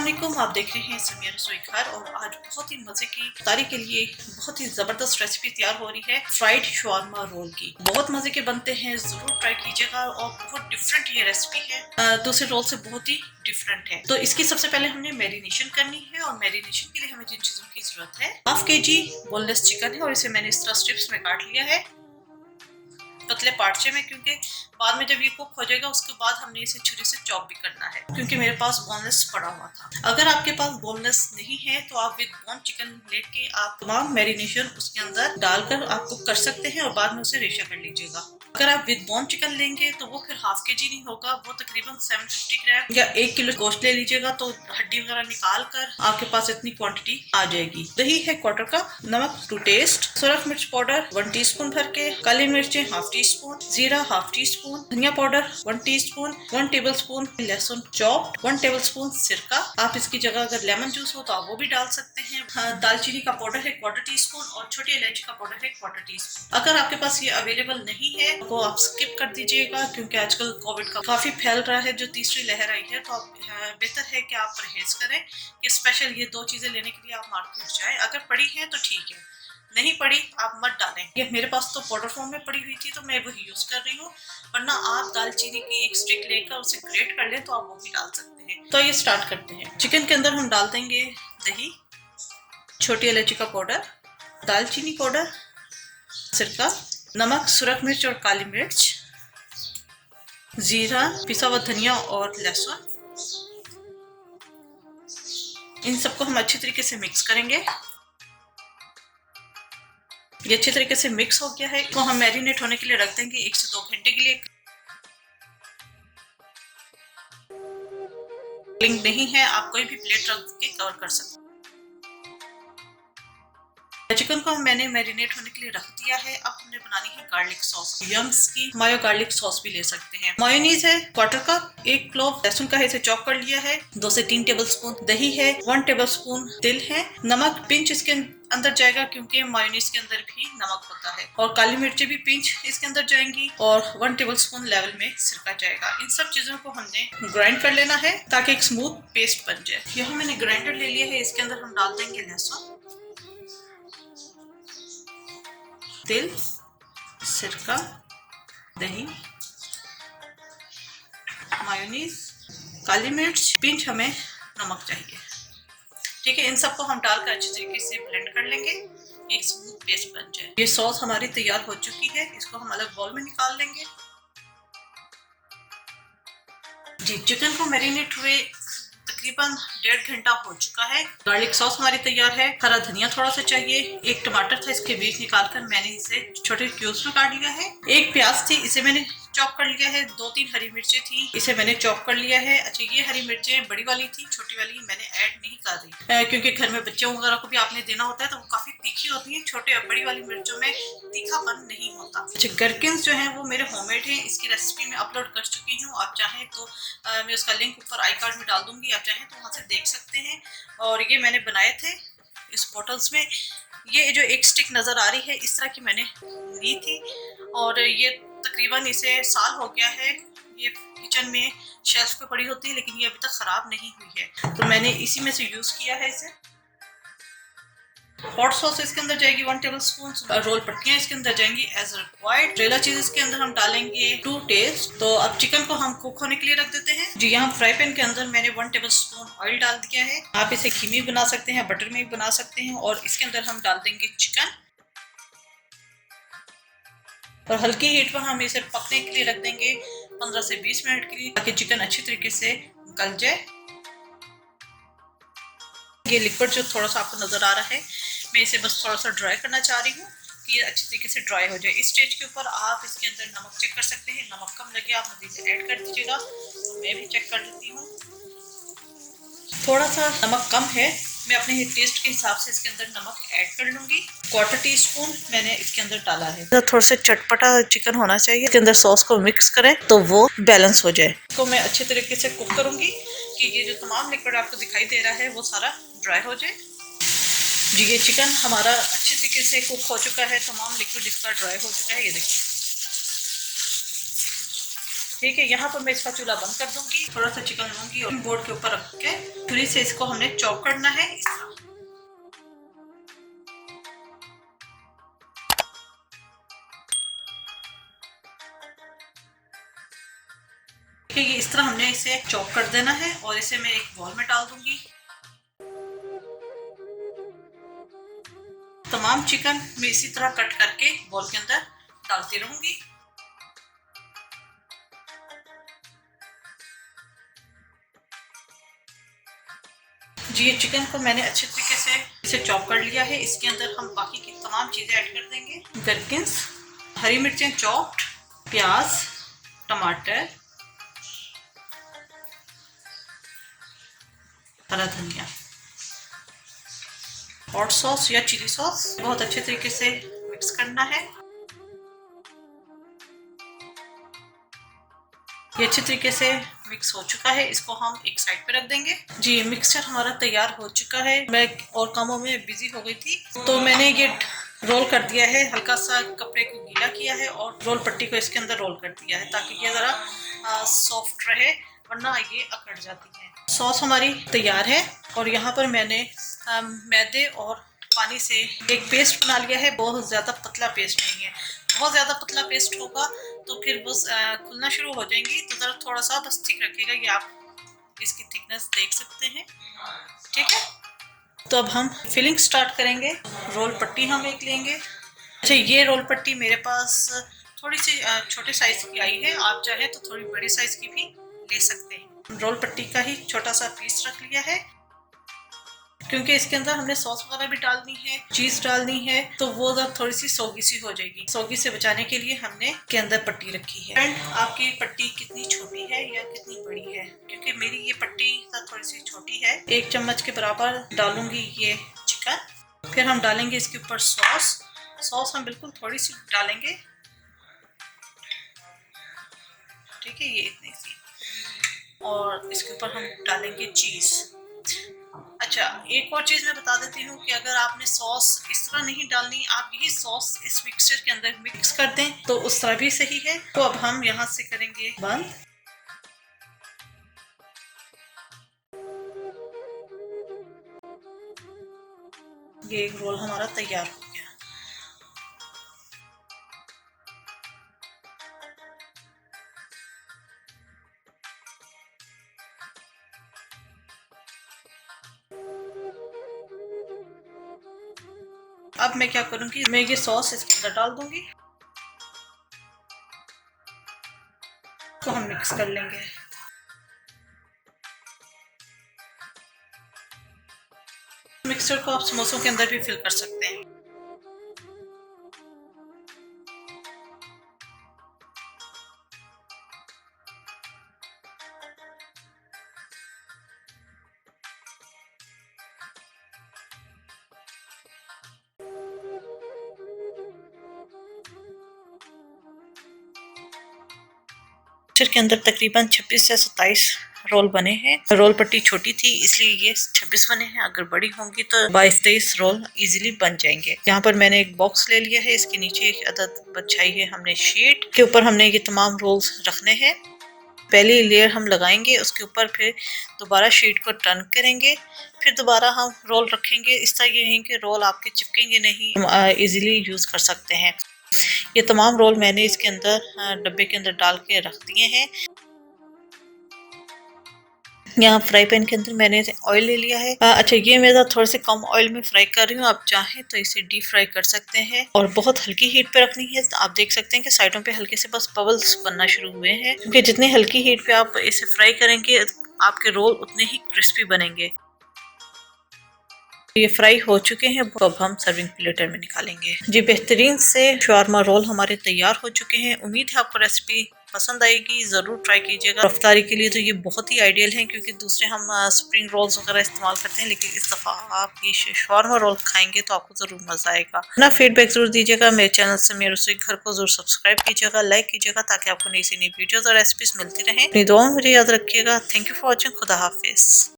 अस्सलामुअलैकुम, आप देख रहे हैं समिया रसोई घर। और आज बहुत ही मजे की इफ्तारी के लिए बहुत ही जबरदस्त रेसिपी तैयार हो रही है फ्राइड शवारमा रोल की। बहुत मजे के बनते हैं, जरूर ट्राई कीजिएगा। और बहुत डिफरेंट ये रेसिपी है, दूसरे रोल से बहुत ही डिफरेंट है। तो इसकी सबसे पहले हमने मैरिनेशन करनी है और मैरिनेशन के लिए हमें जिन चीजों की जरूरत है, हाफ केजी बोनलेस चिकन है और इसे मैंने इस तरह स्ट्रिप्स में काट लिया है पतले पार्चे में, क्योंकि बाद में जब ये कुक हो जाएगा उसके बाद हमने इसे छुरी से चॉप भी करना है, क्योंकि मेरे पास बोनलेस पड़ा हुआ था। अगर आपके पास बोनलेस नहीं है तो आप विद बोन चिकन लेके आप तमाम मैरिनेशन उसके अंदर डालकर आप कुक कर सकते हैं और बाद में उसे रेशा कर लीजिएगा। अगर आप विद बोन चिकन लेंगे तो वो फिर हाफ केजी नहीं होगा, वो तकरीबन 750 ग्राम या 1 किलो गोश्त ले लीजिएगा, तो हड्डी वगैरह निकाल कर आपके पास इतनी क्वांटिटी आ जाएगी। दही है क्वार्टर कप, नमक टू टेस्ट, सुरख मिर्च पाउडर 1 टीस्पून भर के, काली मिर्चें हाफ टी स्पून, जीरा हाफ टी स्पून, धनिया पाउडर 1 टीस्पून, 1 टेबलस्पून लहसुन चॉप्ड, 1 टेबलस्पून सिरका। आप इसकी जगह अगर लेमन जूस हो तो आप वो भी डाल सकते हैं। दालचीनी का पाउडर है 1/4 टीस्पून और छोटी इलायची का पाउडर है 1/4 टीस्पून। अगर आपके पास ये अवेलेबल नहीं है तो आप स्किप कर दीजिएगा, क्योंकि आजकल कोविड का काफी फैल रहा है, जो तीसरी लहर आई है। तो आप बेहतर है कि आप परहेज करें कि स्पेशल ये 2 चीजें लेने के लिए आप मार्केट जाएं। अगर पड़ी है तो ठीक है, नहीं पड़ी आप मत डालें। ये मेरे पास तो पाउडर फॉर्म में पड़ी हुई थी तो मैं वही यूज कर रही हूँ, वरना आप दालचीनी की एक स्टिक लेकर उसे ग्रेट कर लें तो आप वो भी डाल सकते हैं। तो ये स्टार्ट करते हैं। चिकन के अंदर हम डाल देंगे दही, छोटी इलायची का पाउडर, दालचीनी पाउडर, सिरका, नमक, सुरख मिर्च और काली मिर्च, जीरा, पिसा हुआ धनिया और लहसुन। इन सबको हम अच्छी तरीके से मिक्स करेंगे। ये अच्छे तरीके से मिक्स हो गया है, इसको हम मैरिनेट होने के लिए रख देंगे 1 से 2 घंटे के लिए। लिंक नहीं है, आप कोई भी प्लेट रख के कवर कर सकते हैं। चिकन को मैंने मैरिनेट होने के लिए रख दिया है। अब हमने बनानी है गार्लिक सॉस। यंग्स की मायो गार्लिक सॉस भी ले सकते हैं। मायोनीज है क्वार्टर कप, 1 क्लोव लहसुन का है, इसे चॉप कर लिया है, 2 से 3 टेबलस्पून दही है, 1 टेबलस्पून तिल है, नमक पिंच इसके अंदर जाएगा क्योंकि मायोनीज के अंदर भी नमक होता है, और काली मिर्चें भी पिंच इसके अंदर जाएंगी, और 1 टेबलस्पून लेवल में सिरका जाएगा। इन सब चीजों को हमने ग्राइंड कर लेना है ताकि एक स्मूथ पेस्ट बन जाए। यहाँ मैंने ग्राइंडर ले लिया है, इसके अंदर हम डाल देंगे लहसुन, तिल, सिरका, दही, मायोनीज, काली मिर्च, पिंच हमें नमक चाहिए। ठीक है, इन सबको हम डालकर अच्छे तरीके से ब्लेंड कर लेंगे, एक स्मूथ पेस्ट बन जाए। ये सॉस हमारी तैयार हो चुकी है, इसको हम अलग बाउल में निकाल लेंगे। जी, चिकन को मैरिनेट हुए तकरीबन 1.5 घंटा हो चुका है। गार्लिक सॉस हमारी तैयार है। हरा धनिया थोड़ा सा चाहिए, 1 टमाटर था, इसके बीज निकालकर मैंने इसे छोटे क्यूब्स में काट लिया है। 1 प्याज थी, इसे मैंने चॉप कर लिया है। 2-3 हरी मिर्चें थी, इसे मैंने चॉप कर लिया है। अच्छा, ये हरी मिर्चें बड़ी वाली थी, छोटी वाली मैंने ऐड नहीं कर दी, क्योंकि घर में बच्चों वगैरह को भी आपने देना होता है तो वो काफी तीखी होती है। छोटे और बड़ी वाली मिर्चों में तीखापन नहीं होता। अच्छा, गरकिन्स जो है वो मेरे होममेड है, इसकी रेसिपी मैं अपलोड कर चुकी हूँ। आप चाहें तो मैं उसका लिंक ऊपर आई कार्ड में डाल दूंगी, आप चाहें तो वहां से देख सकते हैं। और ये मैंने बनाए थे इस बॉटल्स में। ये जो एक स्टिक नजर आ रही है इस तरह की मैंने ली थी, और ये तकरीबन इसे साल हो गया है। ये किचन में शेल्फ पे पड़ी होती है, लेकिन ये अभी तक खराब नहीं हुई है, तो मैंने इसी में से यूज किया है इसे। हॉट सॉस इसके अंदर जाएगी 1 टेबलस्पून, रोल पट्टियां इसके अंदर जाएंगी एज रिक्वायर्ड। रेला चीज इसके अंदर हम डालेंगे टू टेस्ट। तो अब चिकन को हम कुक होने के लिए रख देते हैं। जी, यहाँ फ्राई पैन के अंदर मैंने 1 टेबलस्पून ऑयल डाल दिया है। आप इसे घी में बना सकते हैं, बटर में भी बना सकते हैं। और इसके अंदर हम डाल देंगे चिकन, और हल्की हीट पर हम इसे पकने के लिए रख देंगे 15 से 20 मिनट के लिए, ताकि चिकन अच्छी तरीके से गल जाए। ये लिक्विड जो थोड़ा सा आपको नजर आ रहा है, मैं इसे बस थोड़ा सा ड्राई करना चाह रही हूँ कि ये अच्छी तरीके से ड्राई हो जाए। इस स्टेज के ऊपर आप इसके अंदर नमक चेक कर सकते हैं, नमक कम लगे आप मजीद ऐड कर दीजिएगा। तो मैं भी चेक कर लेती हूँ, थोड़ा सा नमक कम है, मैं अपने टेस्ट के हिसाब से इसके अंदर नमक ऐड कर लूंगी। 1/4 टीस्पून मैंने इसके अंदर डाला है। तो थोड़ा सा चटपटा चिकन होना चाहिए, इसके अंदर सॉस को मिक्स करें तो वो बैलेंस हो जाए। तो मैं अच्छे तरीके से कुक करूंगी कि ये जो तमाम लिक्विड आपको दिखाई दे रहा है वो सारा ड्राई हो जाए। जी, ये चिकन हमारा अच्छे तरीके से कुक हो चुका है, तमाम लिक्विड इसका ड्राई हो चुका है। ये देखिए, ठीक है, यहाँ पर मैं इसका चूल्हा बंद कर दूंगी। थोड़ा सा चिकन लूंगी और बोर्ड के ऊपर रख के छुरी से इसको हमने चॉप करना है इस तरह। ठीक है, ये इस तरह हमने इसे चॉप कर देना है और इसे मैं एक बॉल में डाल दूंगी। तमाम चिकन मैं इसी तरह कट करके बॉल के अंदर डालती रहूंगी। जी, ये चिकन को मैंने अच्छे तरीके से इसे चॉप कर लिया है। इसके अंदर हम बाकी की तमाम चीज़ें ऐड कर देंगे। गरकिन्स, हरी मिर्चें चॉप्ड, प्याज, टमाटर, हरा धनिया, हॉट सॉस या चिली सॉस बहुत अच्छे तरीके से मिक्स करना है। ये अच्छे तरीके से मिक्स हो चुका है, इसको हम एक साइड पे रख देंगे। जी, मिक्सचर हमारा तैयार हो चुका है। मैं और कामों में बिजी हो गई थी तो मैंने ये रोल कर दिया है, हल्का सा कपड़े को गीला किया है और रोल पट्टी को इसके अंदर रोल कर दिया है ताकि ये ज़रा सॉफ्ट रहे, वरना ये अकड़ जाती है। सॉस हमारी तैयार है और यहाँ पर मैंने मैदे और पानी से एक पेस्ट बना लिया है। बहुत ज़्यादा पतला पेस्ट नहीं है, बहुत ज़्यादा पतला पेस्ट होगा तो फिर बस खुलना शुरू हो जाएंगी, तो ज़रा थोड़ा सा बस थिक रखिएगा। ये आप इसकी थिकनेस देख सकते हैं। ठीक है, तो अब हम फिलिंग स्टार्ट करेंगे। रोल पट्टी हम एक लेंगे। अच्छा, ये रोल पट्टी मेरे पास थोड़ी सी छोटे साइज की आई है, आप चाहे तो थोड़ी बड़ी साइज की भी ले सकते हैं। रोल पट्टी का ही छोटा सा पीस रख लिया है क्योंकि इसके अंदर हमने सॉस वगैरह भी डालनी है, चीज डालनी है, तो वो थोड़ी सी सोगी सी हो जाएगी। सोगी से बचाने के लिए हमने के अंदर पट्टी रखी है। फ्रेंड, आपकी पट्टी कितनी छोटी है या कितनी बड़ी है? क्योंकि मेरी ये पट्टी थोड़ी सी छोटी है। 1 चम्मच के बराबर डालूंगी ये चिकन। फिर हम डालेंगे इसके ऊपर सॉस। सॉस हम बिल्कुल थोड़ी सी डालेंगे। ठीक है, ये इतनी सी। और इसके ऊपर हम डालेंगे चीज। अच्छा, एक और चीज मैं बता देती हूँ कि अगर आपने सॉस इस तरह नहीं डालनी, आप यही सॉस इस मिक्सचर के अंदर मिक्स कर दें तो उस तरह भी सही है। तो अब हम यहाँ से करेंगे बंद। ये एक रोल हमारा तैयार हो गया। अब मैं क्या करूंगी, मैं ये सॉस इसके अंदर डाल दूंगी, तो हम मिक्स कर लेंगे। मिक्सचर को आप समोसों के अंदर भी फिल कर सकते हैं। मिक्सचर के अंदर तकरीबन 26 से 27 रोल बने हैं। रोल पट्टी छोटी थी इसलिए ये 26 बने हैं, अगर बड़ी होंगी तो 22-23 रोल इजीली बन जाएंगे। यहाँ पर मैंने एक बॉक्स ले लिया है, इसके नीचे एक अदद बिछाई है हमने शीट के ऊपर। हमने ये तमाम रोल्स रखने हैं। पहली लेयर हम लगाएंगे, उसके ऊपर फिर दोबारा शीट को टर्न करेंगे, फिर दोबारा हम रोल रखेंगे। इस तरह ये है कि रोल आपके चिपकेंगे नहीं, इजीली यूज़ कर सकते हैं। ये तमाम रोल मैंने इसके अंदर डब्बे के अंदर डाल के रख दिए हैं। यहाँ फ्राई पैन के अंदर मैंने ऑयल ले लिया है। अच्छा, ये मैं थोड़े से कम ऑयल में फ्राई कर रही हूँ, आप चाहें तो इसे डीप फ्राई कर सकते हैं और बहुत हल्की हीट पे रखनी है। तो आप देख सकते हैं कि साइडों पे हल्के से बस बबल्स बनना शुरू हुए हैं, क्योंकि जितनी हल्की हीट पे आप इसे फ्राई करेंगे आपके रोल उतने ही क्रिस्पी बनेंगे। ये फ्राई हो चुके हैं, अब हम सर्विंग प्लेटर में निकालेंगे। जी, बेहतरीन से शवारमा रोल हमारे तैयार हो चुके हैं। उम्मीद है आपको रेसिपी पसंद आएगी, ज़रूर ट्राई कीजिएगा। रफ्तारी के लिए तो ये बहुत ही आइडियल है, क्योंकि दूसरे हम स्प्रिंग रोल्स वगैरह इस्तेमाल करते हैं, लेकिन इस दफ़ा आप ये शवारमा रोल खाएंगे तो आपको ज़रूर मज़ा आएगा। अपना फीडबैक ज़रूर दीजिएगा। मेरे चैनल से मेरे रसोई घर को ज़रूर सब्सक्राइब कीजिएगा, लाइक कीजिएगा, ताकि आपको नई से नई वीडियोज़ और रेसिपीज़ मिलती रहें। अपनी दुआओं में मुझे याद रखिएगा। Thank you for watching. खुदा हाफिज़।